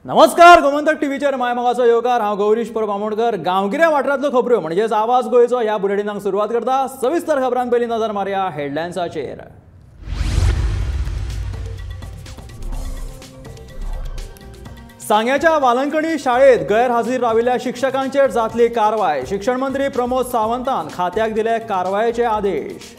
नमस्कार, गोमंतक टीव्हीचेर मायमोगाचो येवकार। हांव गौरीश परब आमोणकर। गांवगिऱ्या वाठारांतल्यो खबरो म्हणजेच आवाज गोंयचो ह्या बुलेटिनाक सुरवात करता। सविस्तर खबरां पयलीं नजर मारया हेडलायन्साचेर। सांग्याच्या वालंकणी शाळेत गैरहाजीर राविल्ल्या शिक्षकांचेर जातली कारवाय। शिक्षण मंत्री प्रमोद सावंतान खात्याक दिले कारवायेचे आदेश।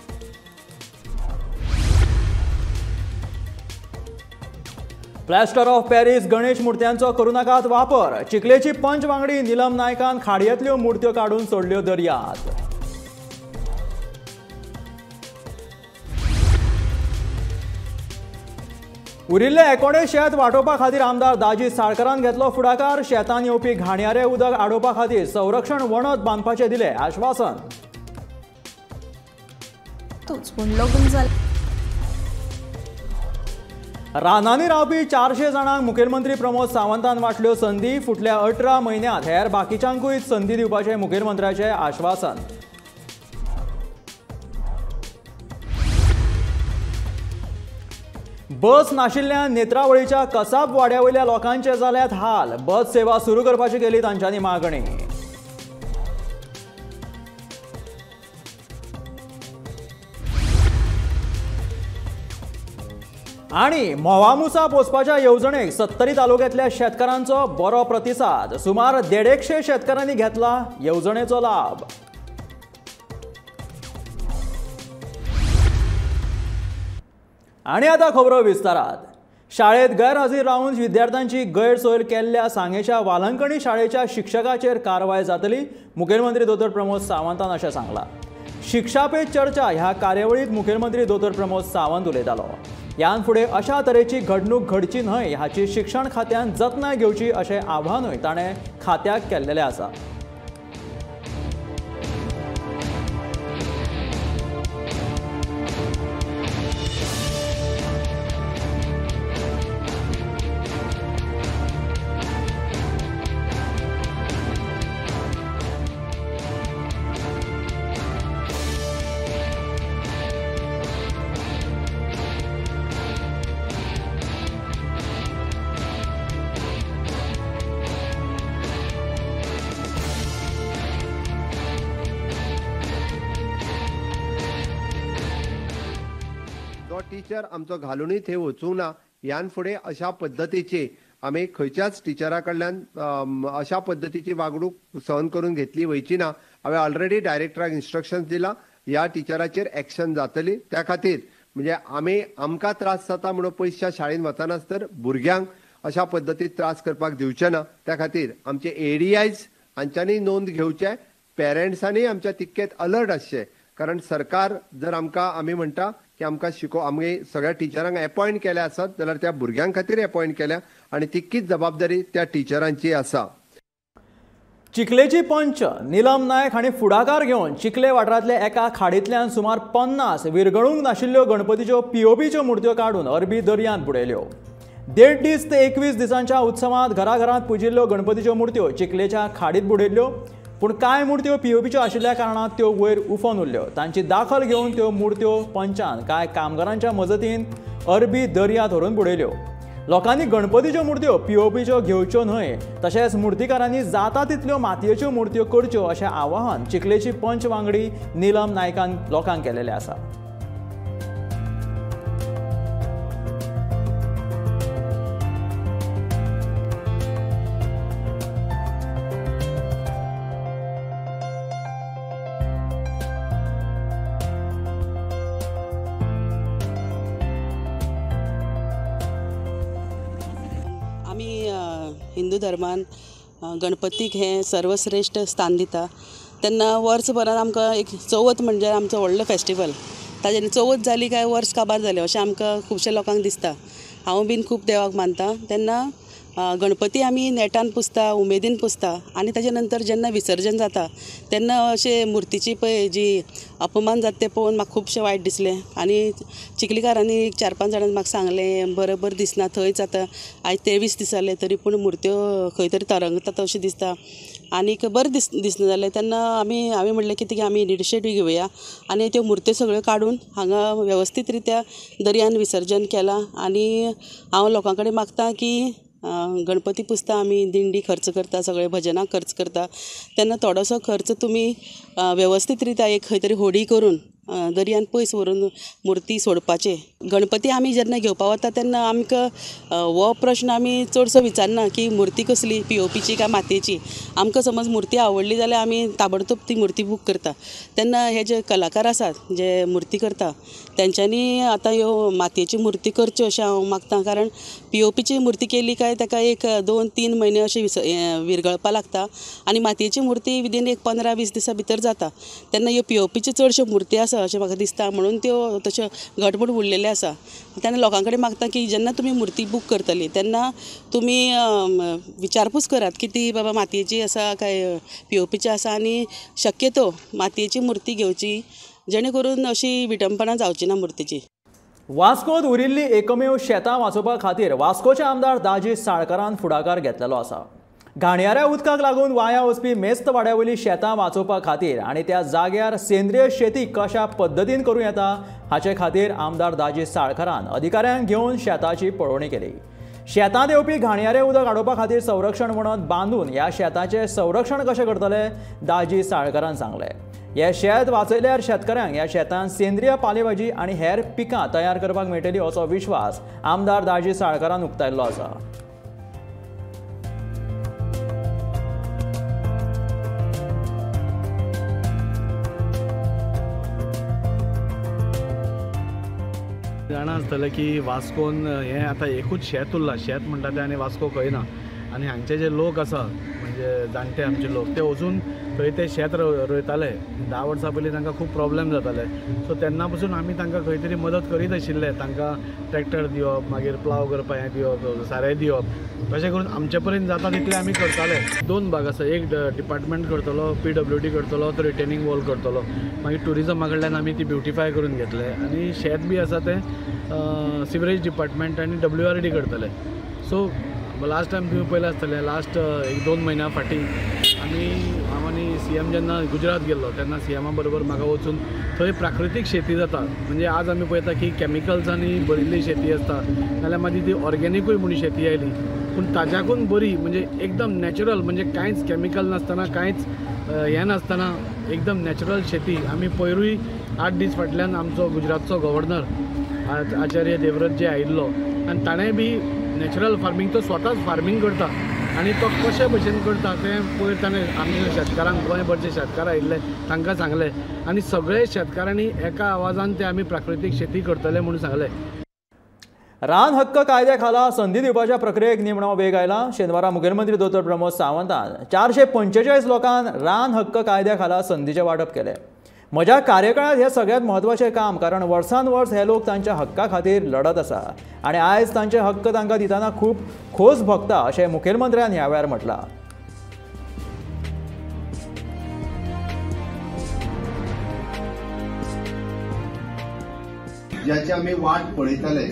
प्लॅस्टर ऑफ पॅरिस गणेश मुर्त्यांचो करूं नाकात वापर। चिखलेची पंच वांगडी नीलम नायकान खाडयेंतल्यो मुर्त्यो काडून सोडल्यो दर्यांत। उरिल्ले 19 शेत वांटोवपा खातीर आमदार दाजी साळकारान घेतलो फुडाकार। शेतान येवपी घाणयारे उदक आडोवपा खातीर संरक्षण वणद बांदपाचें दिलें आश्वासन। रानांनी रावपी 400 जाणांक मुखेलमंत्री प्रमोद सावंतान वाटल्यो संदी। फुटल्या 18 म्हयन्यांत हेर बाकीच्यांकूय संदी दिवपाचें मुखेलमंत्र्याचें आश्वासन। बस नाशिल्ल्यान नेत्रावळीच्या कसाब वाड्यावयल्या लोकांचे जाल्यात हाल। बस सेवा सुरू करपाची केली तांच्यांनी मागणी। आणि म्होवामुसा पोसपाच्या येवजणेक 70 तालुक्यांतल्या शेतकारांचो बरो प्रतिसाद। सुमार 150 शेतकारांनी घेतला येवजणेचो लाभ। आणि आता खबरो विस्तारात। शाळेत गैरहाजीर रावन विद्यार्थ्यांची गैरसोय केल्ल्या सांगेच्या वालंकणी शाळेच्या शिक्षकाचेर कारवाय जातली। मुखेलमंत्री दोतोर प्रमोद सावंतान अशें सांगलां। शिक्षा पे चर्चा ह्या कार्यावळीत मुखेलमंत्री दोतोर प्रमोद सावंत उलयतालो। ह्यान फुडें अशा तरेची घडणूक घडची न्हय हाची शिक्षण खात्यान जतनाय घेवची अशें आव्हानूय ताणें खात्याक केल्लेलें आसा। टीचर आमचो घालूनय थंय वचूंक ना। ह्यान फुडें अशा पद्दतीची आमी खंयच्याच टिचरा कडल्यान अशा पद्दतीची वागणूक सहन करून घेतली वयची ना। हांवें ऑलरेडी डायरेक्टराक इन्स्ट्रक्शन्स दिला, ह्या टिचराचेर एक्शन जातली। त्या खातीर म्हणजे आमकां त्रास जाता म्हणून पयसच्या शाळेन वचनास तर भुरग्यांक अशा पद्दतीन त्रास करपाक दिवचे ना। त्या खातीर आमचे एडीआयज हांच्यांनी नोंद घेवचे, पेरंट्सांनी आमच्या तितकेच अलर्ट आसचे। कारण सरकार जर आमी म्हणटा की आमकां आमगे सगळ्या टिचरांक अपॉइंट केले आसात जाल्यार त्या भुरग्यां खातीर अपॉइंट केल्या आनी तितकीच जबाबदारी त्या टिचरांची आसा। चिखलेची पंच नीलम नायक हांणी फुडाकार घेवन चिखले वाठारांतल्या एका खाडींतल्यान सुमार 50 विरगळूंक नाशिल्ल्यो गणपतीच्यो पीओपीच्यो मुर्त्यो काडून अरबी दर्यांत बुडयल्यो। 1.5 दीस ते 21 दिसांच्या उत्सवांत घराघरांत पुजिल्ल्यो गणपतीच्यो मुर्त्यो चिखलेच्या खाडीत बुडयल्ल्यो। पूण कांय मुर्त्यो पीओपीच्यो आशिल्ल्या कारणान त्यो वयर उफोन उरल्यो। तांची दाखल घेवन त्यो मुर्त्यो पंचान कांय कामगारांच्या मजतीन अरबी दर्यांत व्हरून बुडयल्यो। लोकांनी गणपतीच्यो मुर्त्यो पीओपीच्यो घेवच्यो न्हय, तशेंच मुर्तीकारांनी जाता तितल्यो मातयेच्यो मुर्त्यो करच्यो अशें आवाहन चिखलेची पंच वांगडी नीलम नायकान लोकांक केलेलें आसा। आमी हिंदू धर्मान गणपतीक हे सर्वश्रेष्ठ स्थान दिता। तेन्ना वर्सभरान आमकां एक चवथ म्हणजे आमचो व्हडलो फेस्टिवल। ताजे चवथ जाली काय वर्स काबार जालें अशें आमकां खुबशे लोकांक दिसता। हांव बीन खूब देवाक मानता। तेन्ना गणपती आमी नेटान पुजता, उमेदीन पुजता आनी ताजे नंतर जेन्ना विसर्जन जाता तेन्ना अशें मुर्तीची पळय जी अपमान जाता तें पळोवन म्हाका खुबशें वायट दिसलें। आनी चिखलीकारांनी 4-5 जाणांनी म्हाका सांगलें बरोबर दिसना थंयच आतां आयज 23 दीस जाले तरी पूण मुर्त्यो खंय तरी तरंगतात अशें दिसता। आनीक बरें दिसना जालें तेन्ना हांवें म्हणलें की आमी इनिशिएटीव घेवया आनी त्यो मुर्त्यो सगळ्यो काडून हांगा वेवस्थीत रित्या दर्यान विसर्जन केलां। आनी हांव लोकां कडेन मागतां की गणपती पुजता आमी दिंडी खर्च करता, सगळे भजनाक खर्च करता, तेन्ना थोडोसो खर्च तुमी वेवस्थीत रित्या एक खंय तरी होडी करून दर्यान पयस व्हरून मुर्ती सोडपाचे. गणपती आमी जेन्ना घेवपा वता तेन्ना आमकां हो प्रश्न आमी चडसो विचारना की मुर्ती कसली, POPची काय मातयेची. आमकां समज मुर्ती आवडली जाल्यार आमी ताबडतोब ती मुर्ती बूक करता. तेन्ना हे जे कलाकार आसात जे मुर्ती करता तेंच्यांनी आतां ह्यो मातयेची मुर्ती करच्यो अशें हांव मागतां. कारण POPची मुर्ती केली काय ताका एक 2-3 म्हयने अशें विरगळपा लागता आनी मातयेची मुर्ती विदीन एक 15-20 दिसां भितर जाता. तेन्ना ह्यो POPच्यो चडश्यो मुर्ती आसा अशें म्हाका दिसता, म्हणून त्यो तश्यो घटमूट उरलेल्यो आसा. तेन्ना लोकां कडेन मागता की जेन्ना तुमी मुर्ती बूक करतली तेन्ना तुमी विचारपूस करात की ती बाबा मातयेची आसा काय POPची आसा, आनी शक्यतो मातयेची मुर्ती घेवची जेणे करून अशी विटंबना जावची ना मुर्तीची. वास्कोत उरिल्ली एकमेव शेतां वाचोवपा खातीर वास्कोचे आमदार दाजी साळकारान फुडाकार घेतलेलो आसा. घाणयाऱ्या उदकाक लागून वाया वचपी मेस्त वाड्यावयली शेतां वाचोवपा खातीर आनी त्या जाग्यार सेंद्रीय शेती कशा पद्दतीन करूं येता हाचे खातीर आमदार दाजी साळकारान अधिकाऱ्यांक घेवन शेताची पळोवणी केली. शेतांत येवपी घाणयारें उदक अडोवपा खातीर संरक्षण वणत बांदून ह्या शेताचें संरक्षण कशें करतले दाजी साळकारान सांगलें. हे शेत वाचयल्यार शेतकऱ्यांक ह्या शेतांत सेंद्रीय पालेभाजी आनी हेर पिकां तयार करपाक मेळटली असो विश्वास आमदार दाजी साळकारान उक्तायल्लो आसा. जाणा आसतलें की वास्कोन हें आतां एकूच शेत उरलां, शेत म्हणटा तें आनी वास्को खंय ना. आनी हांगचे जे लोक आसा म्हणजे जाणटे आमचे लोक ते अजून थंय ते शेत रोयताले. 10 वर्सां पयलीं तांकां खूब प्रॉब्लेम जाताले. सो तेन्ना पासून आमी तांकां खंय तरी मदत करीत आशिल्ले. तांकां ट्रॅक्टर दिवप, मागीर प्लाव करपाक हें दिवप, सारें दिवप, तशें करून आमचे पर्यंत जाता तितलें आमी करताले. 2 भाग आसा, एक डिपार्टमेंट करतलो, PWD करतलो, तो रिटेनिंग वॉल करतलो. मागीर टुरिजमा कडल्यान आमी ती ब्युटिफाय करून घेतले आनी शेत बी आसा तें सिवरेज डिपार्टमेंट आनी WRD करतले. सो लास्ट टायम तुवें पयलें आसतलें, लास्ट 1-2 म्हयन्या फाटीं हांव आनी CM जेन्ना गुजरात गेल्लो तेन्ना CMा बरोबर म्हाका वचून थंय प्राकृतीक शेती जाता. म्हणजे आज आमी पळयता की कॅमिकल्सांनी भरिल्ली शेती आसता, नाल्यार मागीर ती ऑर्गेनिकूय म्हणून शेती आयली, पूण ताज्याकून बरी म्हणजे एकदम नॅचरल, म्हणजे कांयच कॅमिकल नासतना, कांयच हें नासतना एकदम नॅचरल शेती. आमी पयरूय 8 दीस फाटल्यान आमचो गुजरातचो गव्हर्नर आचार्य देवव्रत जे आयिल्लो आनी ताणें बी नॅचरल फार्मींग तो स्वताच फार्मींग करता आनी तो कशे भशेन करता तें पयर ताणें आमच्या शेतकारांक, गोंयभरचे शेतकार आयिल्ले तांकां सांगलें आनी सगळे शेतकारांनी एका आवाजान ते आमी प्राकृतीक शेती करतले म्हणून सांगलें. रान हक्क कायद्या खाला संधी दिवपाच्या प्रक्रियेक निमणो वेग आयला. शेनवारा मुखेलमंत्री दोतोर प्रमोद सावंतान 445 लोकांक रान हक्क कायद्या खाला संधीचें वांटप केलें. म्हज्या कार्यकाळांत हें सगळ्यांत म्हत्वाचें काम, कारण वर्सान वर्स हे लोक तांच्या हक्का खातीर लढत आसा आनी आयज तांचे हक्क तांकां दितना खूब खोस भोगता अशें मुखेलमंत्र्यान ह्या वेळार म्हटलां. ज्याची आमी वाट पळयताले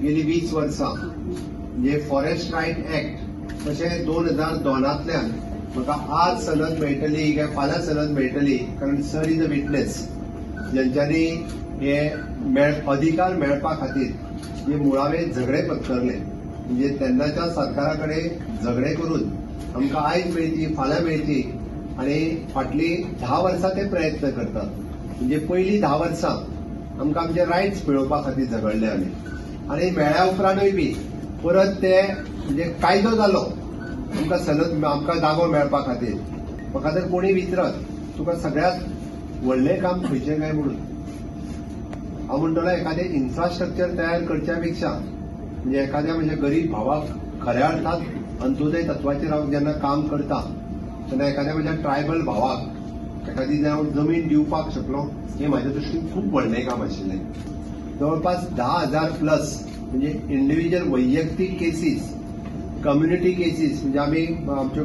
गेली 20 वर्सां, म्हणजे फॉरेस्ट रायट एक्ट तशें 2002तल्यान म्हाका आज सनद मेळटली काय फाल्यां सनद मेळटली, कारण सर इज अ विटनेस, ज्यांच्यांनी हे अधिकार मेळपा खातीर जे मुळावे झगडे पत्करले. म्हणजे तेन्नाच्या सरकारा कडेन झगडे करून आमकां आयज मेळची, फाल्यां मेळची, आनी फाटलीं 10 वर्सां ते प्रयत्न करतात. म्हणजे पयलीं 10 वर्सां आमकां आमचे रायट्स मेळोवपा खातीर झगडले आमी, आनी मेळ्ळ्या उपरांतूय बी परत ते म्हणजे कायदो जालो आमकां सनद, आमकां जागो मेळपा खातीर. म्हाका जर कोणी विचारत तुका सगळ्यांत व्हडलें काम खंयचें काय म्हणून, हांव म्हणटलो एखादें इन्फ्रास्ट्रक्चर तयार करच्या पेक्षा, म्हणजे एखाद्या म्हज्या गरीब भावाक खऱ्या अर्थात अंत्योदय तत्वाचेर हांव जेन्ना काम करता तेन्ना एखाद्या म्हज्या ट्रायबल भावाक एखादी हांव जमीन दिवपाक शकलो, हें म्हाज्या दृश्टीन खूब व्हडलें काम आशिल्लें. जवळपास 10,000 प्लस म्हणजे इंडिव्हिज्युअल वैयक्तीक केसीस, कम्युनिटी केसीस, म्हणजे आमी आमच्यो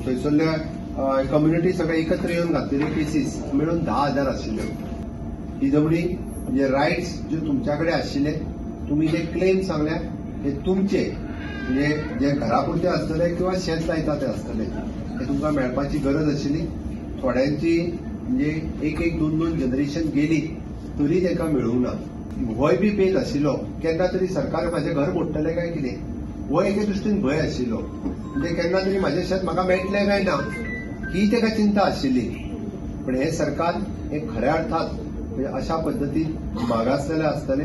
थंयसरल्या कम्युनिटी सगळे एकत्र येवन घातलेल्यो केसीस मेळून 10,000 आशिल्ल्यो. ही जमणी म्हणजे रायट्स जे तुमच्या कडेन आशिल्ले, तुमी जे क्लेम सांगल्या हे तुमचे, म्हणजे जे घरा पुरते आसतले किंवा शेत लायता ते आसतले, हे तुमकां मेळपाची गरज आशिल्ली. थोड्यांची म्हणजे 1-2 जनरेशन गेली तरी ताका मेळूंक ना. होय बी पेज आशिल्लो, केन्ना तरी सरकार म्हाजें घर मोडटलें काय कितें, हो एके दृश्टीन भंय आशिल्लो. म्हणजे केन्ना तरी म्हाजें शेत म्हाका मेळटलें काय ना ही ताका चिंता आशिल्ली. पण हे सरकार हे खऱ्या अर्थात म्हणजे अशा पद्दतीन मागासलेले आसतले,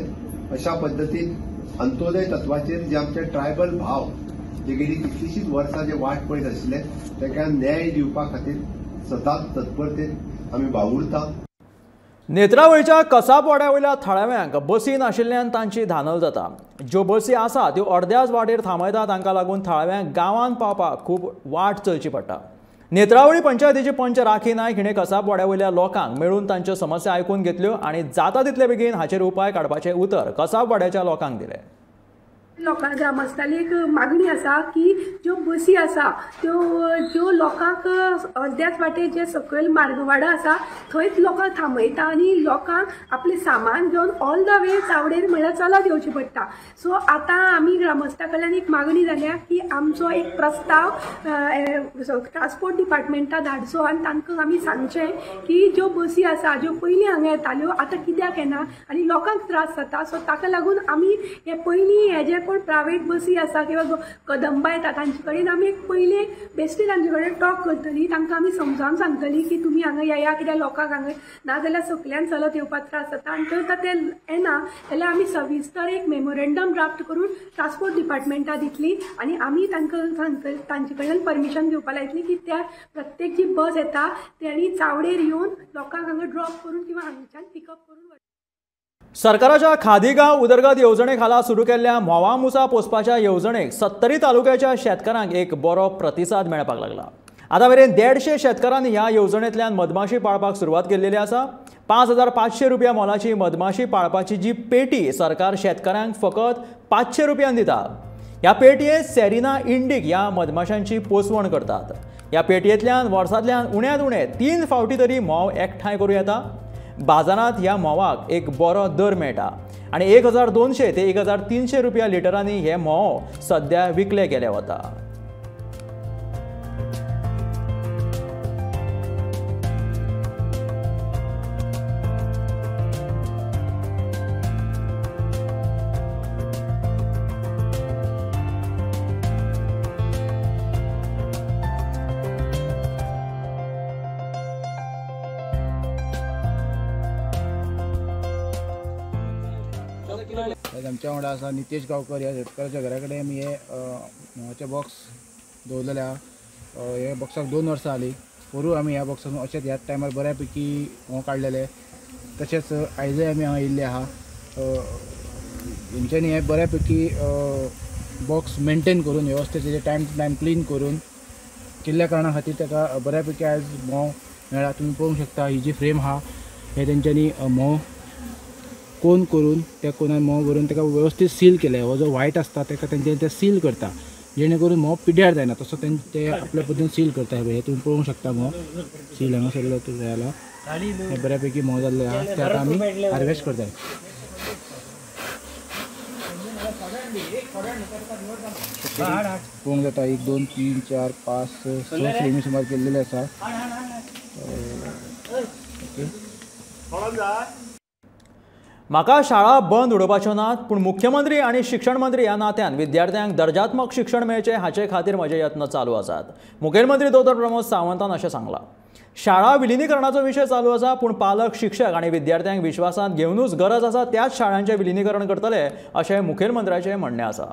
अशा पद्दतीन अंत्योदय तत्वाचेर जे आमचे ट्रायबल भाव जे गेली कितलीशीच वर्सां जे वाट पळयत आशिल्ले ताका न्याय दिवपा खातीर सदांच तत्परतेन आमी वावुरता. नेत्रावळीच्या कसाब वाड्यावयल्या थळाव्यांक बसी नाशिल्ल्यान तांची धानल जाता. ज्यो बसी आसा त्यो अर्द्याच वाटेर थांबयता, तांकां लागून थळाव्यांक गांवांत पावपाक खूब वाट चलची पडटा. नेत्रावळी पंचायतीचे पंच राखी नायक हिणें कसाब वाड्यावयल्या लोकांक मेळून तांच्यो समस्या आयकून घेतल्यो आनी जाता तितले बेगीन हाचेर उपाय काडपाचें उतर कसाब वाड्याच्या लोकांक दिलें. लोकांक ग्रामस्थांची एक मागणी आसा की ज्यो बसी आसा ज्यो लोकांक अर्द्याच वाटेर जे सकयल मार्गवाडा आसा थंयच लोकांक थांबयता आनी लोकांक आपलें सामान घेवन ऑल द वे चावडेर म्हळ्यार चलत येवचें पडटा. सो आतां आमी ग्रामस्थां कडल्यान एक मागणी जाल्या की आमचो एक प्रस्ताव ट्रान्सपोर्ट डिपार्टमेंटाक धाडचो आनी तांकां आमी सांगचें की ज्यो बसी आसा ज्यो पयलीं हांगा येताल्यो आतां कित्याक येना आनी लोकांक त्रास जाता. सो ताका लागून आमी हे पयलीं हे जे कोण प्रायवेट बसी आसा किंवा कदंबा येता तांचे कडेन आमी एक पयलीं बेश्टी तांचे कडेन टॉक करतली, तांकां आमी समजावन सांगतली की तुमी हांगा येया कित्याक लोकांक हांगा नाजाल्यार सकल्यान चलत येवपाक त्रास जाता. आनी जर ते येना जाल्यार आमी सविस्तर एक मेमोरेंडम ड्राफ्ट करून ट्रान्सपोर्ट डिपार्टमेंटाक दितली आनी आमी तांकां सांगतली तांचे कडल्यान परमिशन घेवपाक लायतली की त्या प्रत्येक जी बस येता तेणी चावडेर येवन लोकांक हांगा ड्रॉप करून किंवा हांगच्यान पिकअप करून. सरकाराच्या खादी गांव उदरगत येवजणे खाला सुरू केल्ल्या म्होंवा मुसा पोसपाच्या येवजणेक 70 तालुक्याच्या शेतकारांक एक बरो प्रतिसाद मेळपाक लागला. आतां मेरेन 150 शेतकारांनी ह्या येवजणेंतल्यान मधमाशी पाळपाक सुरवात केल्ली आसा. 5500 रुपया मोलाची मधमाशी पाळपाची जी पेटी सरकार शेतकाऱ्यांक फकत 500 रुपयान दिता. ह्या पेटयेंत सेरिना इंडीक ह्या मधमाशांची पोसवण करतात. ह्या पेटयेंतल्यान वर्सांतल्यान उण्यांत उणें 3 फावटी तरी म्होंव एकठांय करूं येता. बाजारांत ह्या म्होवाक एक बरो दर मेळटा आनी 1200 ते 1300 रुपया लिटरांनी हे म्होंव सध्या विकले गेले वता. आमच्या वांगडा आसा नितेश गांवकर. ह्या शेतकाराच्या घरा कडेन आमी हे म्होवाचे बॉक्स दवरलेले आहा. हे बॉक्साक 2 वर्सां जालीं. पोरूं आमी ह्या बॉक्सान अशेंच ह्याच टायमार बऱ्या पैकी म्होंव काडलेले. तशेंच आयजय आमी हांगा येयल्ले आहा. हेंच्यांनी हे बऱ्या पैकी बॉक्स मेंटेन करून वेवस्थीत तेजे टायम टू टायम क्लीन करून केल्ल्या कारणा खातीर ताका बऱ्या पैकी आयज म्होंव मेळ्ळा. तुमी पळोवंक शकता ही जी फ्रेम आहा हे तेंच्यांनी म्होंव कोन करून त्या कोनान म्होंव भरून ताका वेवस्थीत सील केले. हो जो व्हायट आसता ताका तेंच्यांनी ते सील करता जेणे करून म्होंव पिड्ड्यार जायना. तसो ते आपल्या पद्दतीन सील करता. हे तुमी पळोवंक शकता म्होंव सील हांगा सगळो जाला. हे बऱ्या पैकी म्होंव जाल्ले आहा ते आतां आमी हार्वेस्ट करता. पळोवंक जाता 1 2 3 4 5 6 फ्रेमी सुमार केल्लेले आसा. म्हाका शाळा बंद उडोवपाच्यो नात, पूण मुख्यमंत्री आनी शिक्षण मंत्री ह्या नात्यान विद्यार्थ्यांक दर्जात्मक शिक्षण मेळचें हाचे खातीर म्हजे यत्न चालू आसात. मुखेलमंत्री दोतोर प्रमोद सावंतान अशें सांगलां. शाळा विलिनीकरणाचो विशय चालू आसा, पूण पालक शिक्षक आनी विद्यार्थ्यांक विश्वासांत घेवनूच गरज आसा त्याच शाळांचें विलिनीकरण करतले अशें मुखेलमंत्र्याचें म्हणणें आसा.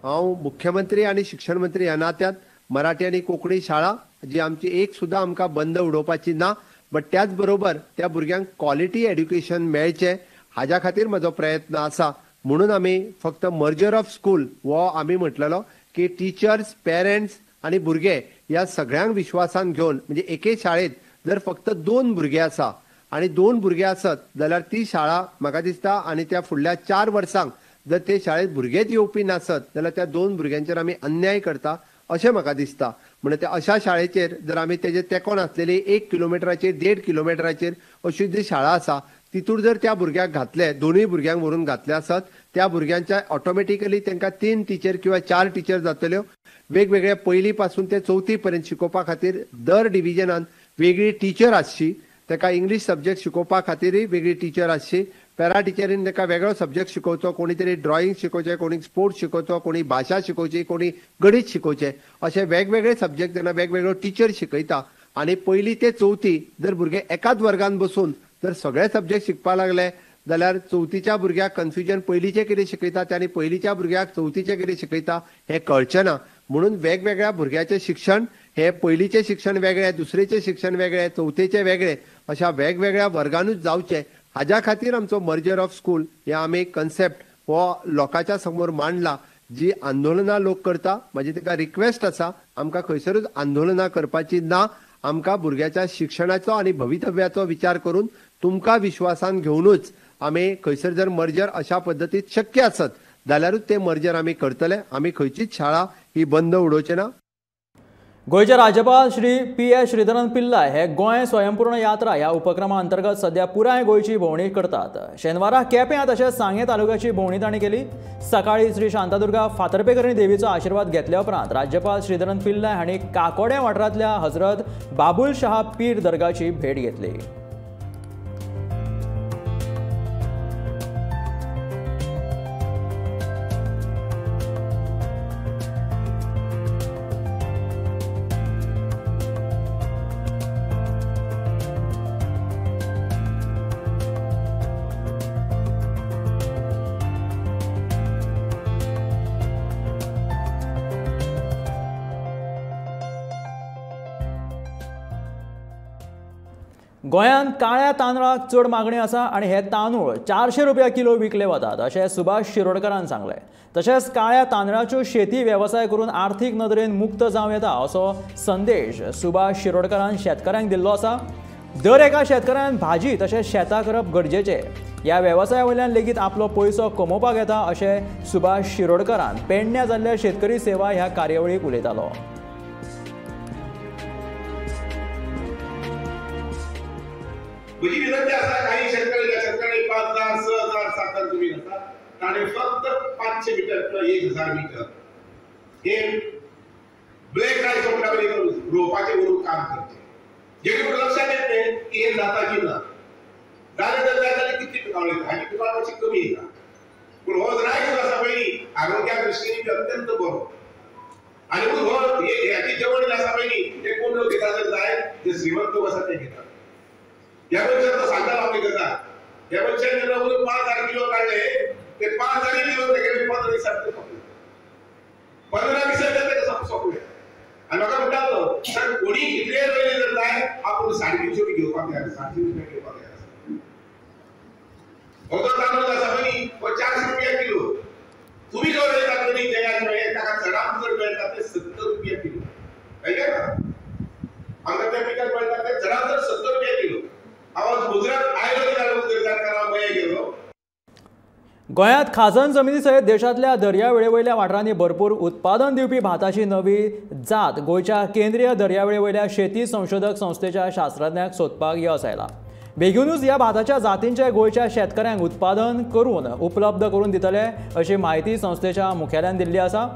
हांव मुख्यमंत्री आनी शिक्षण मंत्री ह्या नात्यान मराठी आनी कोंकणी शाळा जी आमची एक सुद्दां आमकां बंद उडोवपाची ना, बट त्याच बरोबर त्या भुरग्यांक क्वॉलिटी एड्युकेशन मेळचें हाज्या खातीर म्हजो प्रयत्न आसा. म्हणून आमी फक्त मर्जर ऑफ स्कूल हो आमी म्हटलेलो की टिचर्स, पेरंट्स आनी भुरगे ह्या सगळ्यांक विश्वासान घेवन म्हणजे एके शाळेंत जर फक्त 2 भुरगे आसा आनी 2 भुरगे आसत जाल्यार ती शाळा म्हाका दिसता आनी त्या फुडल्या 4 वर्सांक जर ते शाळेंत भुरगेच येवपी नासत जाल्यार त्या 2 भुरग्यांचेर आमी अन्याय करता अशें म्हाका दिसता. म्हणून त्या अशा शाळेचेर जर आमी तेजे तेंकोन आसलेली 1 किलोमिटराचेर 1.5 किलोमिटराचेर अशी जी शाळा आसा तितूर जर त्या भुरग्याक घातले, दोनूय भुरग्यांक व्हरून घातले आसत, त्या भुरग्यांच्या ऑटोमॅटिकली तांकां 3 टीचर किंवा 4 टीचर जातल्यो. वेगवेगळे 1ली पासून ते 4थी पर्यंत शिकोवपा खातीर दर डिव्हिजनान वेगळी टीचर आसची. ताका इंग्लीश सब्जेक्ट शिकोवपा खातीरय वेगळी टीचर आसची. पॅरा टिचरीन ताका वेगळो सब्जेक्ट शिकोवचो, कोणी तरी ड्रॉइंग शिकोवचें, कोणी स्पोर्ट्स शिकोवचो, कोणी भाशा शिकोवची, कोणी गणित शिकोवचें, अशे वेगवेगळे सब्जेक्ट जेन्ना वेगवेगळो टीचर शिकयता आनी 1ली ते 4थी जर भुरगे एकाच वर्गान बसून जर सगळे सब्जेक्ट शिकपाक लागले जाल्यार 4थीच्या भुरग्याक कन्फ्युजन 1लीचें कितें शिकयता ते आनी 1लीच्या भुरग्याक 4थीचें कितें शिकयता हें कळचें ना. म्हणून वेगवेगळ्या भुरग्याचें शिक्षण हे 1लीचें शिक्षण वेगळें, दुसरेचें शिक्षण वेगळें, 4थेचें वेगळें, अशा वेगवेगळ्या वर्गांनूच जावचें हाज्या खातीर आमचो मर्जर ऑफ स्कूल हे आमी कन्सेप्ट हो लोकांच्या समोर मांडला. जी आंदोलनां लोक करता, म्हाजी ताका रिक्वेस्ट आसा, आमकां खंयसरूच आंदोलनां करपाची ना. आमकां भुरग्याच्या शिक्षणाचो आनी भवितव्याचो विचार करून तुमकां विश्वासान घेवनूच आमी खंयसर जर मर्जर अशा पद्दतीत शक्य आसत जाल्यारूच ते मर्जर आमी करतले. आमी खंयचीच शाळा ही बंद उडोवचे ना. गोयचे राज्यपाल श्री PS श्रीधरन पिल्लाय हे गोंय स्वयंपूर्ण यात्रा ह्या उपक्रमा अंतर्गत सध्या पुराय गोंयची भोंवडी करतात. शेनवारा केप्यां तशेंच सांगे तालुक्याची भोंवडी तांणी केली. सकाळी श्री शांतादुर्गा फातर्पेकरी देवीचो आशिर्वाद घेतल्या उपरांत राज्यपाल श्रीधरन पिल्लाय हांणी काकोडे वाठारांतल्या हजरत बाबुल शाह पीर दर्गाची भेट घेतली. गोंयांत काळ्या तांदळाक चड मागणी आसा आनी हे तांदूळ 400 रुपया किलो विकले वतात अशें सुभाष शिरोडकरान सांगलें. तशेंच काळ्या तांदळाच्यो शेती वेवसाय करून आर्थीक नदरेन मुक्त जावं येता असो संदेश सुभाष शिरोडकरान शेतकाऱ्यांक दिल्लो आसा. दर एका शेतकाऱ्यान भाजी तशेंच शेतां करप गरजेचें. ह्या वेवसाया वयल्यान लेगीत आपलो पयसो कमोवपाक येता अशें सुभाष शिरोडकरान पेडण्या जाल्ल्या शेतकरी सेवा ह्या कार्यावळीक उलयतालो. म्हजी विनंती आसा काही शेतकरी 5,000, 6,000, 7,000 तुम्ही घेता आणि फक्त 500 मीटर किंवा 1,000 मीटर हे ब्लॅक राईस रोवपाचे वरून काम करते. जेणे लक्षात येते की हे जाता की ना जाले तर जाताले किती पिकावळे आणि पिकावळाची कमी येता. पण हो राईस आसा पयली आरोग्या दृश्टीने अत्यंत बरो आणि हो ह्याची जेवण आसा पयली ते कोण लोक घेता जर जाय जे श्रीमंत आसा ते घेतात. या वर्षाचा सांगायला आपली कसा या वर्षाने जर 5,000 किलो काढले ते 5,000 किलो तेगे 15 दिवसात संपले. 15 दिवसात ते संपले आणि लोक म्हणतात सर कोणी कितले वेळ जर जाय आपण 350 रुपये घेवपाक तयार 700 रुपये घेवपाक तयार. होतो तांदूळ आसा पयली 400 रुपया किलो तुम्ही जो रेट तातूंनी जयात मेळ्ळे ताका चडांत चड मेळटा ते 70 रुपया किलो कळ्ळें ना. हांगा त्या पिकाक मेळटा ते चडांत चड 70 रुपया किलो. गोंयांत खाजन जमिनी सयत देशांतल्या दर्यावेळेवयल्या वाठारांनी भरपूर उत्पादन दिवपी भाताची नवी जात गोंयच्या केंद्रीय दर्यावेळेवयल्या शेती संशोधक संस्थेच्या शास्त्रज्ञांक सोदपाक येस आयला. बेगीनूच ह्या भाताच्या जातींचे गोंयच्या शेतकऱ्यांक उत्पादन करून उपलब्ध करून दितले अशी माहिती संस्थेच्या मुखेल्यान दिल्ली आसा.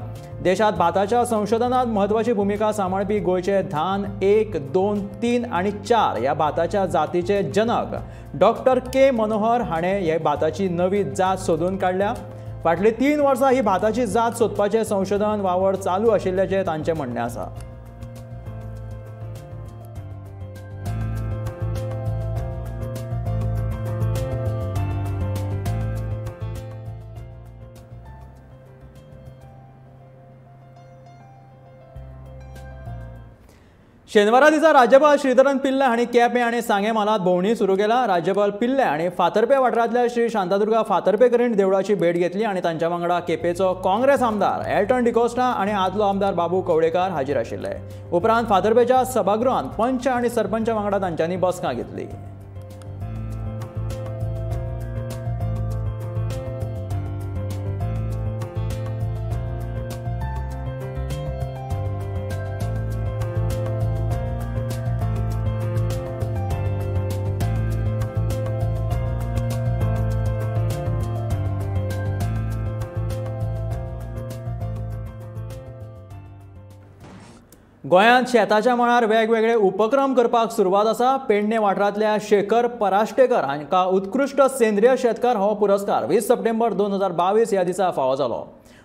देशांत भाताच्या संशोधनात म्हत्वाची भूमिका सांबाळपी गोंयचे धान 1, 2, 3 आनी 4 ह्या भाताच्या जातीचे जनक डॉक्टर K. मनोहर हाणें हे भाताची नवी जात सोदून काडल्या. फाटलीं 3 वर्सां ही भाताची जात सोदपाचें संशोधन वावर चालू आशिल्ल्याचें तांचें म्हणणें आसा. शेनवारा दिसा राज्यपाल श्रीधरन पिल्लाय हांणी केपें आनी सांगे मालात भोंवडी सुरू केला. राज्यपाल पिल्लाय हांणी फातर्पे वाठारांतल्या श्री शांतादुर्गा फातर्पेकरीण देवळाची भेट घेतली आनी तांच्या वांगडा केपेंचो काँग्रेस आमदार एल्टन डिकोस्टा आनी आदलो आमदार बाबू कवळेकार हाजीर आशिल्ले. उपरांत फातर्पेच्या सभागृहांत पंच आनी सरपंचा वांगडा तांच्यांनी बसका घेतली. गोंयांत शेताच्या मळार वेगवेगळे उपक्रम करपाक सुरवात आसा. पेडणे वाठारांतल्या शेखर पराशटेकर हांकां उत्कृश्ट सेंद्रीय शेतकार हो पुरस्कार 20 सप्टेंबर 2022 ह्या दिसा फावो जालो.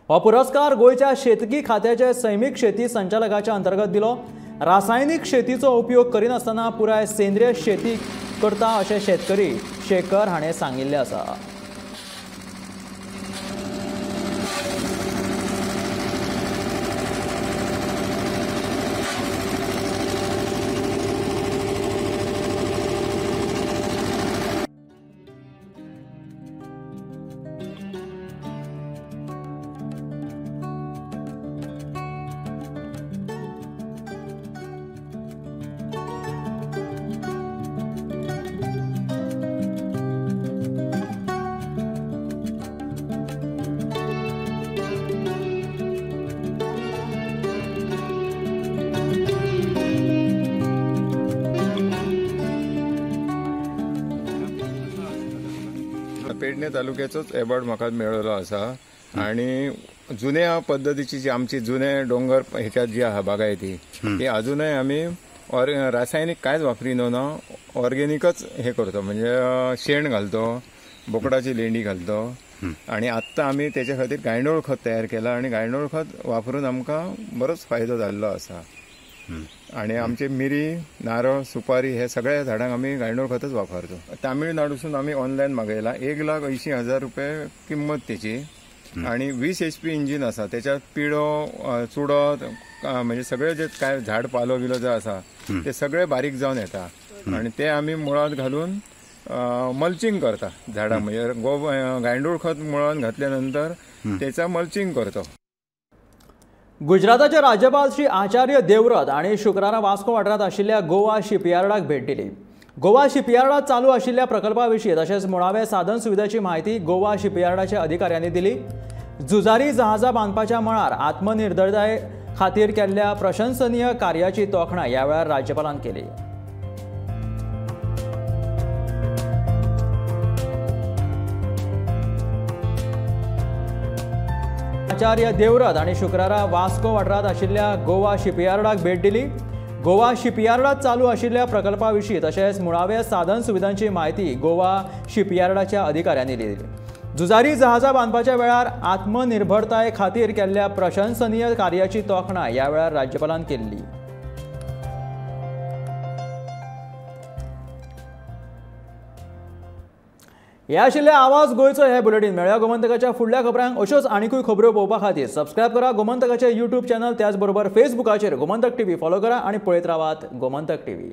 हो पुरस्कार गोंयच्या शेतकी खात्याचे सैमीक शेती संचालकाच्या अंतर्गत दिलो. रासायनीक शेतीचो उपयोग करिनासतना पुराय सेंद्रीय शेती करता अशें शेतकरी शेखर हाणें सांगिल्लें आसा. पेडणे तालुक्याचोच एवॉर्ड म्हाका मेळिल्लो आसा आणि जुन्या पद्धतीची जी आमची जुने डोंगर ह्याच्यात जी आहा बागायती ती अजूनही आम्ही रासायनिक कांयच वापरिनो ना, ऑर्गेनिकच हे करतो. म्हणजे शेण घालतो, बोकडाची लेंडी घालतो आणि आत्ता आम्ही त्याच्या खातीर गांयडोळ खत तयार केला आणि गांयडोळ खत वापरून आमकां बरोच फायदो जाल्लो आसा. आणि आमचे मिरी, नारळ, सुपारी हे सगळ्या झाडांक आम्ही गांयडोळ खतच वापरतो. तामिळनाडूसून आम्ही ऑनलाईन मागयला. 1,80,000 रुपये किंमत त्याची आणि 20 HP इंजिन आसा. त्याच्यात पिळो, चुडत म्हणजे सगळे जे काय झाड पालो बिलो जो आसा ते सगळे बारीक जावन येता आणि ते आम्ही मुळात घालून मल्चिंग करता झाडांक. म्हणजे गांयडोळ खत मुळात घातल्यानंतर त्याचा मल्चिंग करतो. गुजराताचे राज्यपाल श्री आचार्य देवव्रत आणि शुक्रारा वास्को वाठारांत आशिल्ल्या गोवा शिपयार्डाक भेट दिली. गोवा शिपयार्डात चालू आशिल्ल्या प्रकल्पाविशीं तशेंच मुळावे साधन सुविधाची म्हायती गोवा शिपयार्डाच्या अधिकाऱ्यांनी दिली. झुजारी जहाजां बांदपाच्या मळार आत्मनिर्भरताये खातीर केल्ल्या प्रशंसनीय कार्याची तोखणाय ह्या वेळार राज्यपालान केली. आचार्य देवव्रत आणि शुक्रारा वास्को वाठारांत आशिल्ल्या गोवा शिपयार्डाक भेट दिली. गोवा शिपयार्डात चालू आशिल्ल्या प्रकल्पाविशीं तशेंच मुळाव्या साधन सुविधांची म्हायती गोवा शिपयार्डाच्या अधिकाऱ्यांनी दिली. झुजारी जहाजां बांदपाच्या वेळार आत्मनिर्भरताये खातीर केल्ल्या प्रशंसनीय कार्याची तोखणाय ह्या वेळार राज्यपालान केल्ली. हे आशिल्ले आवाज गोंयचो हे बुलेटिन. मेळ्या गोमंतकाच्या फुडल्या खबरांक अश्योच आनीकूय खबरो पळोवपा खातीर सबस्क्रायब करा गोमंतकाचे YouTube चॅनल. त्याचबरोबर फेसबुकाचेर गोमंतक TV फॉलो करा आणि पळयत रावात गोमंतक TV.